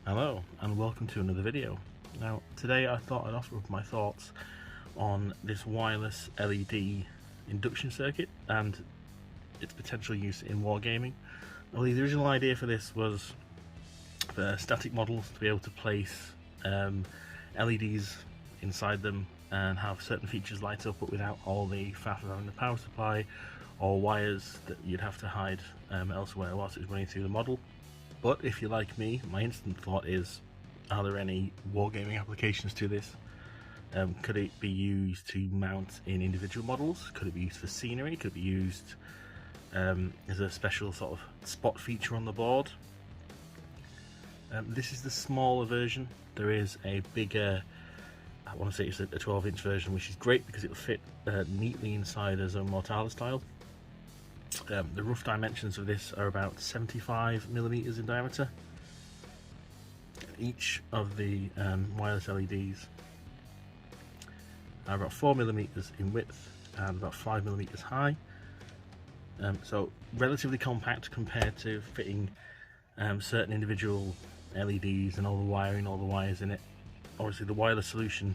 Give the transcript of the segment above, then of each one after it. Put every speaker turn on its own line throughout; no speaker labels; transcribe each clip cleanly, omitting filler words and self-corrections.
Hello and welcome to another video. Now today I thought I'd offer up my thoughts on this wireless LED induction circuit and its potential use in wargaming. Well, the original idea for this was for static models to be able to place LEDs inside them and have certain features light up, but without all the faff of having the power supply or wires that you'd have to hide elsewhere whilst it's running through the model. But if you're like me, my instant thought is, are there any wargaming applications to this? Could it be used to mount in individual models? Could it be used for scenery? Could it be used as a special sort of spot feature on the board? This is the smaller version. There is a bigger, I want to say it's a 12-inch version, which is great because it'll fit neatly inside a Zone Mortalis tile. The rough dimensions of this are about 75mm in diameter. Each of the wireless LEDs are about 4mm in width and about 5mm high. So relatively compact compared to fitting certain individual LEDs and all the wiring, all the wires in it. Obviously the wireless solution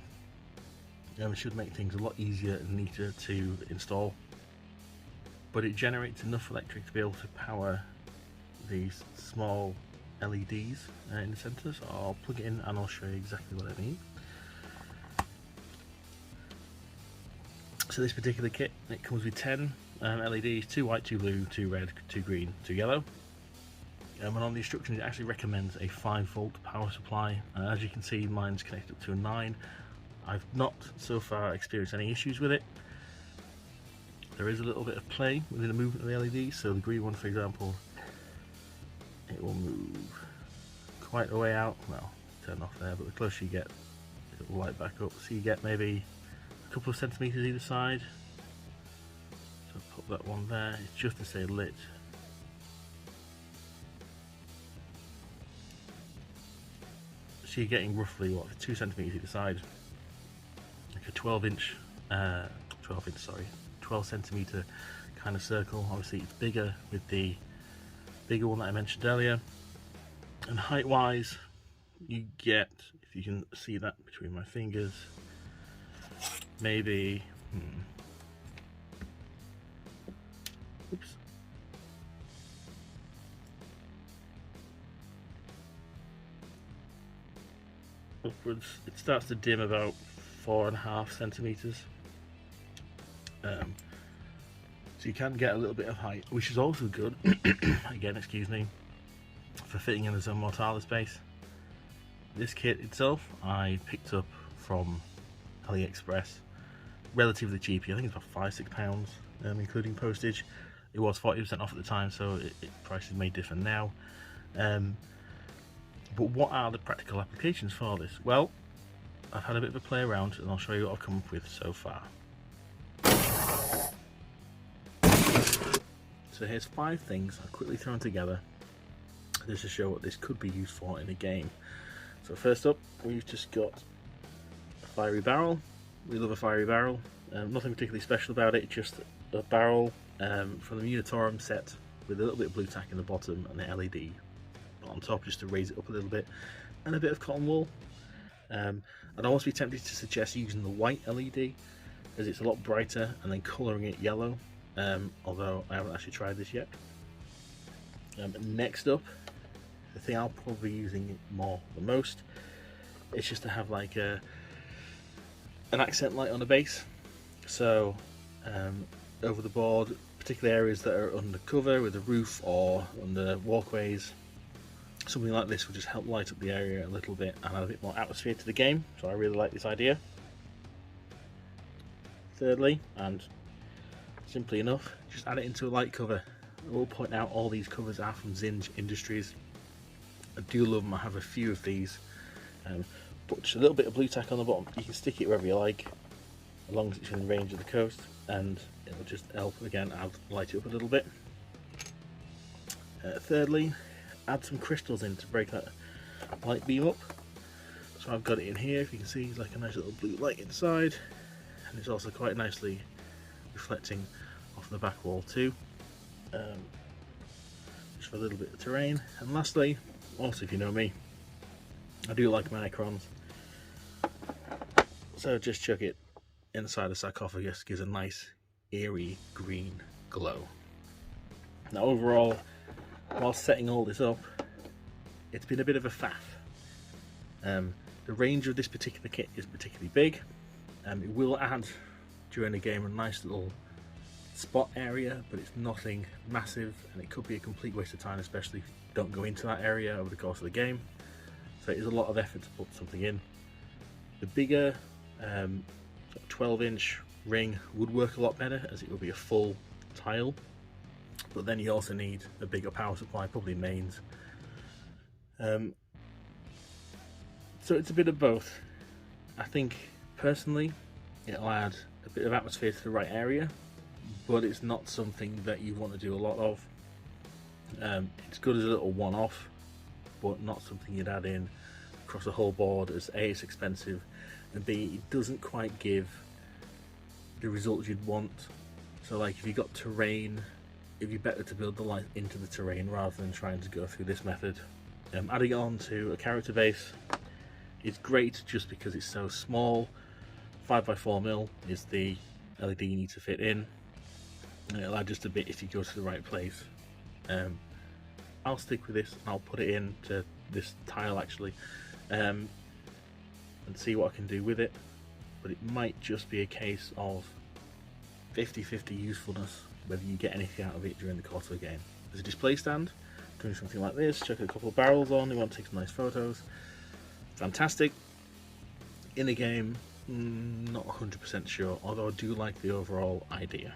should make things a lot easier and neater to install, but it generates enough electric to be able to power these small LEDs in the centre. So I'll plug it in and I'll show you exactly what I mean. So this particular kit, it comes with 10 LEDs, 2 white, 2 blue, 2 red, 2 green, 2 yellow. And on the instructions it actually recommends a 5-volt power supply. As you can see, mine's connected up to a 9. I've not so far experienced any issues with it. There is a little bit of play within the movement of the LED, so the green one, for example, it will move quite a way out. Well, turn off there, but the closer you get, it will light back up. So you get maybe a couple of centimetres either side. So put that one there, it's just to stay lit. So you're getting roughly, what, 2 centimetres either side, like a 12 centimetre kind of circle. Obviously it's bigger with the bigger one that I mentioned earlier, and height wise you get, if you can see that between my fingers, maybe oops, upwards, it starts to dim about 4.5 centimetres. So you can get a little bit of height, which is also good, again, excuse me, for fitting in the Zone Mortalis base. This kit itself I picked up from AliExpress, relatively cheap. I think it's about £5–6, including postage. It was 40% off at the time, so prices may differ now. But what are the practical applications for this? Well, I've had a bit of a play around and I'll show you what I've come up with so far. So here's 5 things I've quickly thrown together just to show what this could be used for in a game. So first up, we've just got a fiery barrel. We love a fiery barrel. Nothing particularly special about it, just a barrel from the Munitorum set with a little bit of blue tack in the bottom and the LED on top just to raise it up a little bit, and a bit of cotton wool. I'd almost be tempted to suggest using the white LED as it's a lot brighter, and then colouring it yellow, although I haven't actually tried this yet. Next up, the thing I'll probably be using it more than most, it's just to have like an accent light on the base. So over the board, particular areas that are under cover with the roof or under walkways, something like this will just help light up the area a little bit and add a bit more atmosphere to the game. So I really like this idea. Thirdly, and simply enough, just add it into a light cover. I will point out all these covers are from Zinj Industries. I do love them. I have a few of these, but just a little bit of blue tack on the bottom. You can stick it wherever you like, as long as it's in range of the coast, and it'll just help again light it up a little bit. Thirdly, add some crystals in to break that light beam up. So I've got it in here. If you can see, it's like a nice little blue light inside, and it's also quite nicely reflecting off the back wall too, just for a little bit of terrain. And lastly, also, if you know me, I do like my Necrons, so just chuck it inside the sarcophagus. Gives a nice eerie green glow. Now overall, while setting all this up, it's been a bit of a faff. The range of this particular kit is particularly big. It will add during the game a nice little spot area, but it's nothing massive, and it could be a complete waste of time, especially if you don't go into that area over the course of the game. So it is a lot of effort to put something in. The bigger 12-inch ring would work a lot better, as it would be a full tile, but then you also need a bigger power supply, probably mains. So it's a bit of both. I think personally it'll add a bit of atmosphere to the right area, but it's not something that you want to do a lot of. It's good as a little one-off, but not something you'd add in across the whole board, as A, it's expensive, and B, it doesn't quite give the results you'd want. So like if you got terrain, it'd be better to build the light into the terrain rather than trying to go through this method. Adding on to a character base is great just because it's so small. 5x4mm is the LED you need to fit in, and it'll add just a bit if you go to the right place. I'll stick with this, I'll put it into this tile actually, and see what I can do with it, but it might just be a case of 50-50 usefulness, whether you get anything out of it during the course of the game. As a display stand, doing something like this, chuck a couple of barrels on, you want to take some nice photos, fantastic. In the game, not 100% sure, although I do like the overall idea.